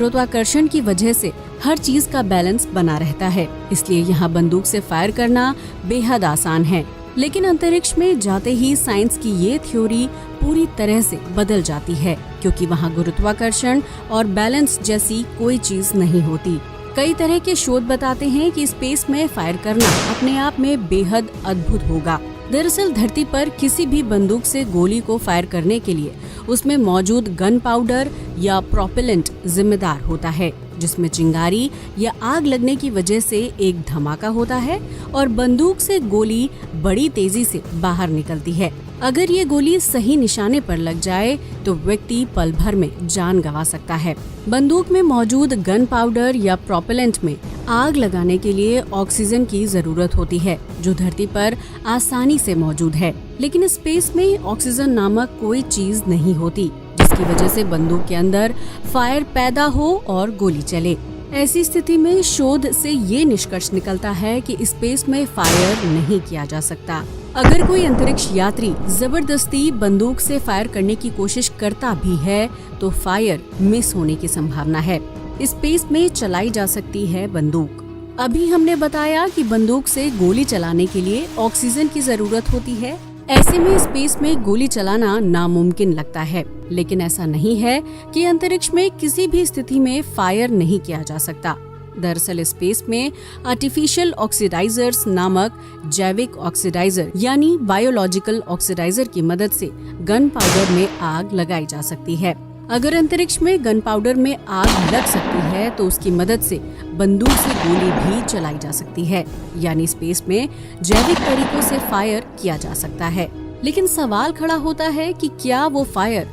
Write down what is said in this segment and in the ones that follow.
गुरुत्वाकर्षण की वजह से हर चीज का बैलेंस बना रहता है, इसलिए यहाँ बंदूक से फायर करना बेहद आसान है। लेकिन अंतरिक्ष में जाते ही साइंस की ये थ्योरी पूरी तरह से बदल जाती है, क्योंकि वहाँ गुरुत्वाकर्षण और बैलेंस जैसी कोई चीज नहीं होती। कई तरह के शोध बताते हैं कि स्पेस में फायर करना अपने आप में बेहद अद्भुत होगा। दरअसल धरती पर किसी भी बंदूक से गोली को फायर करने के लिए उसमें मौजूद गन पाउडर या प्रोपेलेंट जिम्मेदार होता है, जिसमें चिंगारी या आग लगने की वजह से एक धमाका होता है और बंदूक से गोली बड़ी तेजी से बाहर निकलती है। अगर ये गोली सही निशाने पर लग जाए तो व्यक्ति पल भर में जान गंवा सकता है। बंदूक में मौजूद गन पाउडर या प्रोपेलेंट में आग लगाने के लिए ऑक्सीजन की जरूरत होती है, जो धरती पर आसानी से मौजूद है। लेकिन स्पेस में ऑक्सीजन नामक कोई चीज नहीं होती, जिसकी वजह से बंदूक के अंदर फायर पैदा हो और गोली चले। ऐसी स्थिति में शोध से ये निष्कर्ष निकलता है कि स्पेस में फायर नहीं किया जा सकता। अगर कोई अंतरिक्ष यात्री जबरदस्ती बंदूक से फायर करने की कोशिश करता भी है तो फायर मिस होने की संभावना है। स्पेस में चलाई जा सकती है बंदूक। अभी हमने बताया कि बंदूक से गोली चलाने के लिए ऑक्सीजन की जरूरत होती है। ऐसे में स्पेस में गोली चलाना नामुमकिन लगता है, लेकिन ऐसा नहीं है कि अंतरिक्ष में किसी भी स्थिति में फायर नहीं किया जा सकता। दरअसल स्पेस में आर्टिफिशियल ऑक्सीडाइजर्स नामक जैविक ऑक्सीडाइजर यानी बायोलॉजिकल ऑक्सीडाइजर की मदद से गन पाउडर में आग लगाई जा सकती है। अगर अंतरिक्ष में गन पाउडर में आग लग सकती है तो उसकी मदद से बंदूक से गोली भी चलाई जा सकती है, यानी स्पेस में जैविक तरीकों से फायर किया जा सकता है। लेकिन सवाल खड़ा होता है कि क्या वो फायर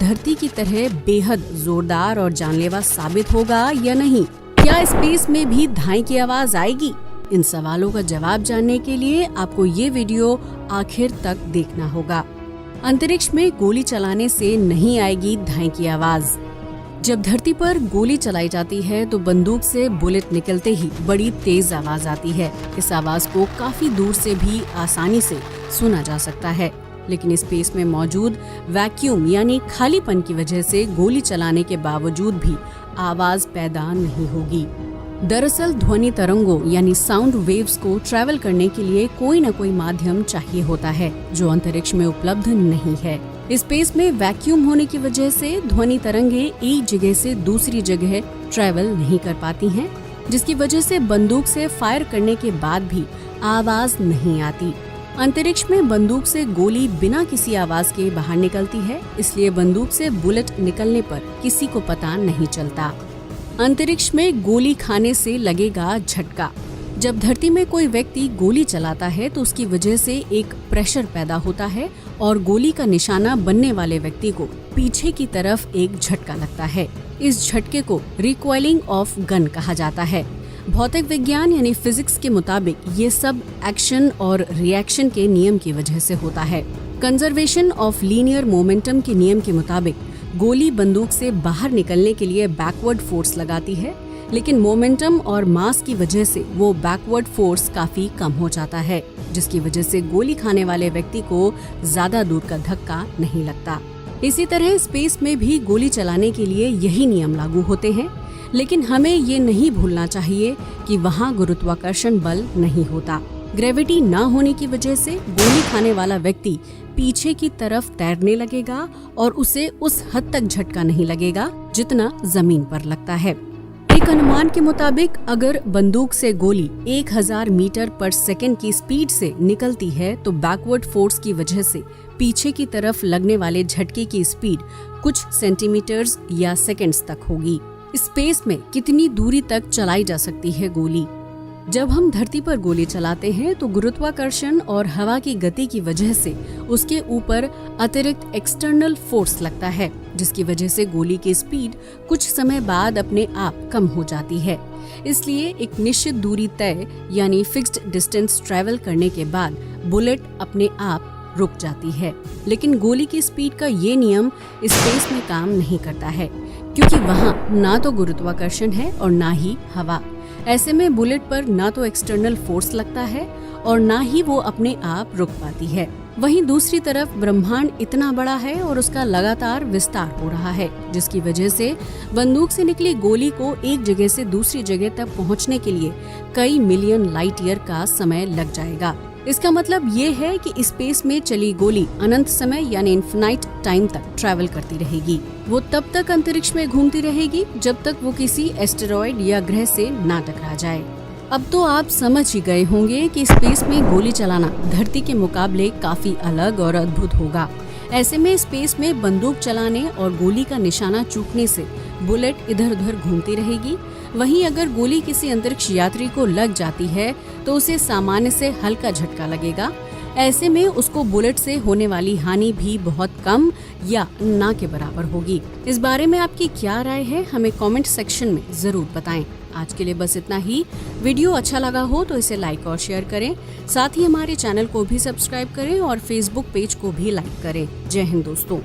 धरती की तरह बेहद जोरदार और जानलेवा साबित होगा या नहीं? क्या स्पेस में भी धाई की आवाज आएगी? इन सवालों का जवाब जानने के लिए आपको ये वीडियो आखिर तक देखना होगा। अंतरिक्ष में गोली चलाने से नहीं आएगी धाई की आवाज। जब धरती पर गोली चलाई जाती है तो बंदूक से बुलेट निकलते ही बड़ी तेज आवाज आती है। इस आवाज को काफी दूर से भी आसानी से सुना जा सकता है, लेकिन स्पेस में मौजूद वैक्यूम यानी खालीपन की वजह से गोली चलाने के बावजूद भी आवाज पैदा नहीं होगी। दरअसल ध्वनि तरंगों यानी साउंड वेव्स को ट्रैवल करने के लिए कोई न कोई माध्यम चाहिए होता है, जो अंतरिक्ष में उपलब्ध नहीं है। स्पेस में वैक्यूम होने की वजह से ध्वनि तरंगे एक जगह से दूसरी जगह ट्रैवल नहीं कर पाती हैं, जिसकी वजह से बंदूक से फायर करने के बाद भी आवाज नहीं आती। अंतरिक्ष में बंदूक से गोली बिना किसी आवाज के बाहर निकलती है, इसलिए बंदूक से बुलेट निकलने पर किसी को पता नहीं चलता। अंतरिक्ष में गोली खाने से लगेगा झटका। जब धरती में कोई व्यक्ति गोली चलाता है तो उसकी वजह से एक प्रेशर पैदा होता है और गोली का निशाना बनने वाले व्यक्ति को पीछे की तरफ एक झटका लगता है। इस झटके को रिकॉइलिंग ऑफ गन कहा जाता है। भौतिक विज्ञान यानी फिजिक्स के मुताबिक ये सब एक्शन और रिएक्शन के नियम की वजह से होता है। कंजर्वेशन ऑफ लीनियर मोमेंटम के नियम के मुताबिक गोली बंदूक से बाहर निकलने के लिए बैकवर्ड फोर्स लगाती है, लेकिन मोमेंटम और मास की वजह से वो बैकवर्ड फोर्स काफी कम हो जाता है, जिसकी वजह से गोली खाने वाले व्यक्ति को ज्यादा दूर का धक्का नहीं लगता। इसी तरह स्पेस में भी गोली चलाने के लिए यही नियम लागू होते हैं, लेकिन हमें ये नहीं भूलना चाहिए कि वहाँ गुरुत्वाकर्षण बल नहीं होता। ग्रेविटी न होने की वजह से गोली खाने वाला व्यक्ति पीछे की तरफ तैरने लगेगा और उसे उस हद तक झटका नहीं लगेगा जितना जमीन पर लगता है। एक अनुमान के मुताबिक अगर बंदूक से गोली 1000 मीटर पर सेकंड की स्पीड से निकलती है तो बैकवर्ड फोर्स की वजह से पीछे की तरफ लगने वाले झटके की स्पीड कुछ सेंटीमीटर्स या सेकंड्स तक होगी। स्पेस में कितनी दूरी तक चलाई जा सकती है गोली? जब हम धरती पर गोली चलाते हैं तो गुरुत्वाकर्षण और हवा की गति की वजह से उसके ऊपर अतिरिक्त एक्सटर्नल फोर्स लगता है, जिसकी वजह से गोली की स्पीड कुछ समय बाद अपने आप कम हो जाती है। इसलिए एक निश्चित दूरी तय यानी फिक्स्ड डिस्टेंस ट्रैवल करने के बाद बुलेट अपने आप रुक जाती है। लेकिन गोली की स्पीड का ये नियम स्पेस में काम नहीं करता है, क्योंकि वहाँ ना तो गुरुत्वाकर्षण है और ना ही हवा। ऐसे में बुलेट पर ना तो एक्सटर्नल फोर्स लगता है और ना ही वो अपने आप रुक पाती है। वहीं दूसरी तरफ ब्रह्मांड इतना बड़ा है और उसका लगातार विस्तार हो रहा है, जिसकी वजह से बंदूक से निकली गोली को एक जगह से दूसरी जगह तक पहुंचने के लिए कई मिलियन लाइट ईयर का समय लग जाएगा। इसका मतलब ये है कि स्पेस में चली गोली अनंत समय यानी इन्फिनाइट टाइम तक ट्रैवल करती रहेगी। वो तब तक अंतरिक्ष में घूमती रहेगी जब तक वो किसी एस्टेरॉयड या ग्रह से ना टकरा जाए। अब तो आप समझ ही गए होंगे कि स्पेस में गोली चलाना धरती के मुकाबले काफी अलग और अद्भुत होगा। ऐसे में स्पेस में बंदूक चलाने और गोली का निशाना चूकने से बुलेट इधर उधर घूमती रहेगी। वहीं अगर गोली किसी अंतरिक्ष यात्री को लग जाती है तो उसे सामान्य से हल्का झटका लगेगा। ऐसे में उसको बुलेट से होने वाली हानि भी बहुत कम या ना के बराबर होगी। इस बारे में आपकी क्या राय है, हमें कमेंट सेक्शन में जरूर बताएं। आज के लिए बस इतना ही। वीडियो अच्छा लगा हो तो इसे लाइक और शेयर करें। साथ ही हमारे चैनल को भी सब्सक्राइब करें और फेसबुक पेज को भी लाइक करें। जय हिंद दोस्तों।